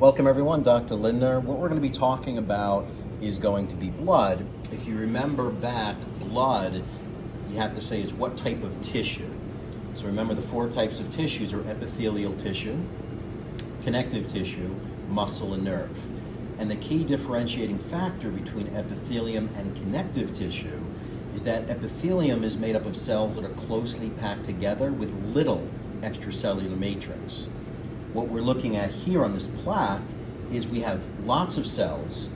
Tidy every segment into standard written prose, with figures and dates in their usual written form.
Welcome everyone, Dr. Lindner. What we're going to be talking about is going to be blood. If you remember back, blood, you have to say is what type of tissue. So remember the four types of tissues are epithelial tissue, connective tissue, muscle, and nerve. And the key differentiating factor between epithelium and connective tissue is that epithelium is made up of cells that are closely packed together with little extracellular matrix. What we're looking at here on this plaque is we have lots of cells,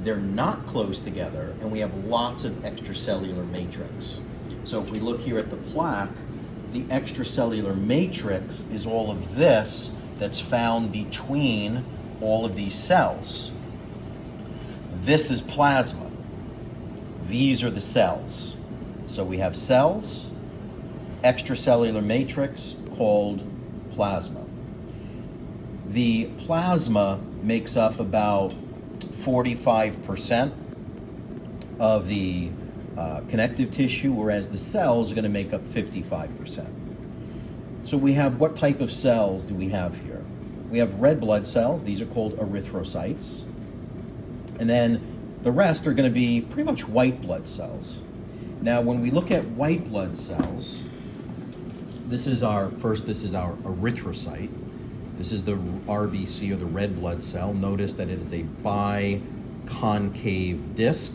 they're not close together, and we have lots of extracellular matrix. So if we look here at the plaque, the extracellular matrix is all of this that's found between all of these cells. This is plasma. These are the cells. So we have cells, extracellular matrix called plasma. The plasma makes up about 45% of the connective tissue, whereas the cells are going to make up 55%. So we have, what type of cells do we have here? We have red blood cells. These are called erythrocytes. And then the rest are going to be pretty much white blood cells. Now, when we look at white blood cells, this is our erythrocyte. This is the RBC, or the red blood cell. Notice that it is a biconcave disc,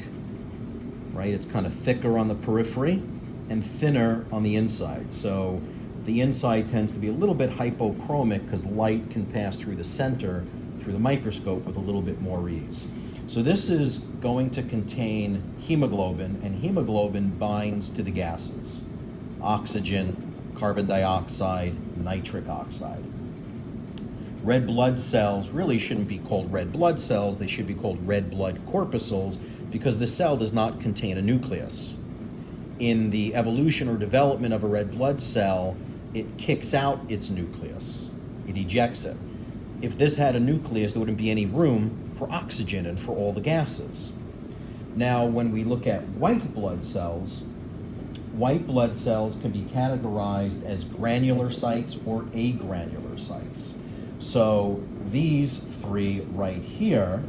right? It's kind of thicker on the periphery and thinner on the inside. So the inside tends to be a little bit hypochromic because light can pass through the center through the microscope with a little bit more ease. So this is going to contain hemoglobin, and hemoglobin binds to the gases: oxygen, carbon dioxide, nitric oxide. Red blood cells really shouldn't be called red blood cells, they should be called red blood corpuscles, because the cell does not contain a nucleus. In the evolution or development of a red blood cell, it kicks out its nucleus, it ejects it. If this had a nucleus, there wouldn't be any room for oxygen and for all the gases. Now, when we look at white blood cells can be categorized as granular sites or agranular sites. So these three right here,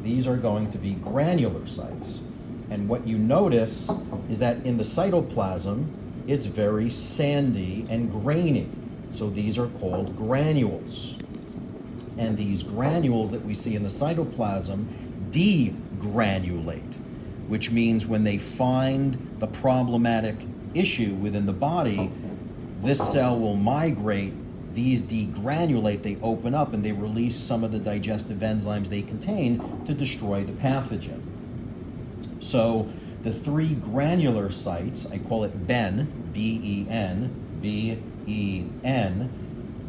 these are going to be granular sites. And what you notice is that in the cytoplasm, it's very sandy and grainy. So these are called granules. And these granules that we see in the cytoplasm degranulate, which means when they find the problematic issue within the body, this cell will migrate. These degranulate, they open up, and they release some of the digestive enzymes they contain to destroy the pathogen. So the three granular sites, I call it BEN, B-E-N, B-E-N,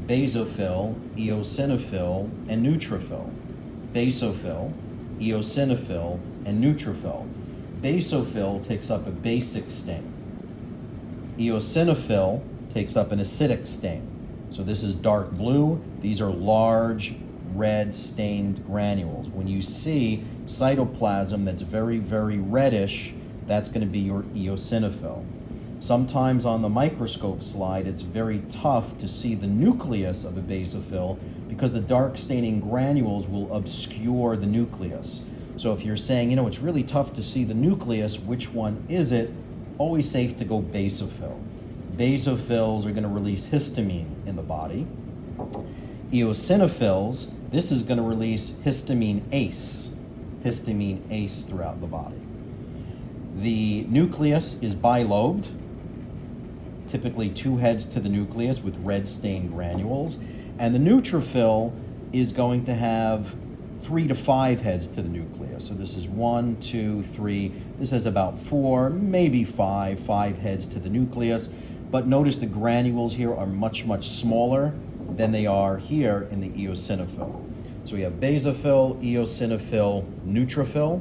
basophil, eosinophil, and neutrophil. Basophil, eosinophil, and neutrophil. Basophil takes up a basic stain. Eosinophil takes up an acidic stain. So this is dark blue. These are large red stained granules. When you see cytoplasm that's very, very reddish, that's going to be your eosinophil. Sometimes on the microscope slide, it's very tough to see the nucleus of a basophil because the dark staining granules will obscure the nucleus. So if you're saying, it's really tough to see the nucleus, which one is it? Always safe to go basophil. Basophils are going to release histamine in the body. Eosinophils, this is going to release histamine ACE throughout the body. The nucleus is bilobed, typically two heads to the nucleus with red stained granules, and the neutrophil is going to have 3 to 5 heads to the nucleus. So this is 1, 2, 3. This has about 4, maybe 5 heads to the nucleus. But notice the granules here are much, much smaller than they are here in the eosinophil. So we have basophil, eosinophil, neutrophil.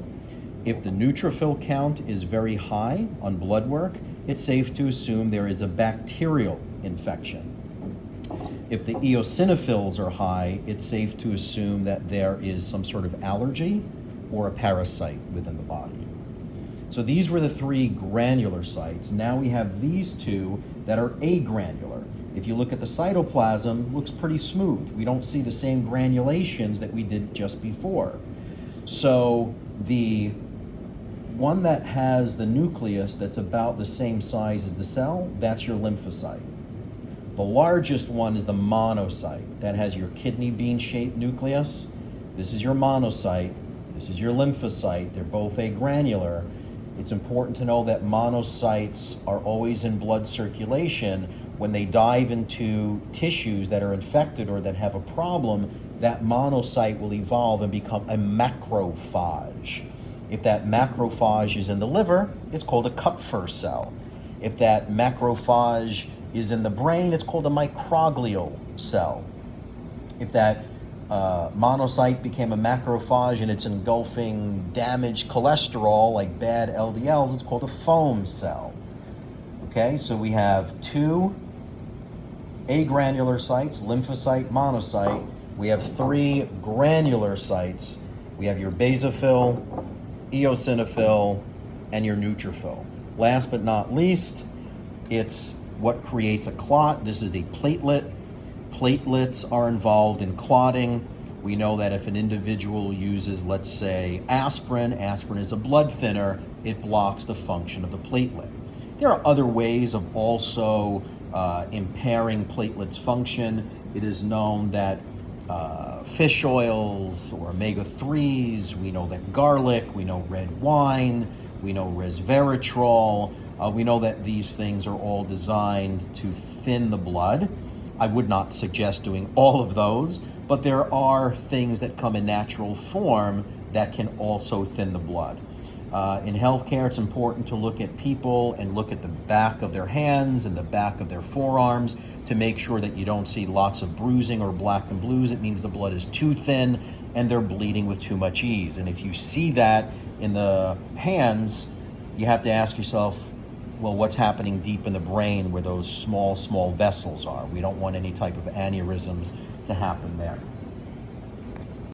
If the neutrophil count is very high on blood work, it's safe to assume there is a bacterial infection. If the eosinophils are high, it's safe to assume that there is some sort of allergy or a parasite within the body. So these were the three granular sites. Now we have these two that are agranular. If you look at the cytoplasm, it looks pretty smooth. We don't see the same granulations that we did just before. So the one that has the nucleus that's about the same size as the cell, that's your lymphocyte. The largest one is the monocyte. That has your kidney bean-shaped nucleus. This is your monocyte. This is your lymphocyte. They're both agranular. It's important to know that monocytes are always in blood circulation. When they dive into tissues that are infected or that have a problem, that monocyte will evolve and become a macrophage. If that macrophage is in the liver, it's called a Kupffer cell. If that macrophage is in the brain, it's called a microglial cell. If that monocyte became a macrophage and it's engulfing damaged cholesterol like bad LDLs, it's called a foam cell. Okay, so we have two agranular sites, lymphocyte, monocyte. We have three granular sites. We have your basophil, eosinophil, and your neutrophil. Last but not least, it's what creates a clot. This is a platelet. Platelets are involved in clotting. We know that if an individual uses, let's say, aspirin is a blood thinner, it blocks the function of the platelet. There are other ways of also impairing platelets' function. It is known that fish oils or omega-3s, we know that garlic, we know red wine, we know resveratrol, we know that these things are all designed to thin the blood. I would not suggest doing all of those, but there are things that come in natural form that can also thin the blood. In healthcare, it's important to look at people and look at the back of their hands and the back of their forearms to make sure that you don't see lots of bruising or black and blues. It means the blood is too thin and they're bleeding with too much ease. And if you see that in the hands, you have to ask yourself, well, what's happening deep in the brain where those small vessels are? We don't want any type of aneurysms to happen there.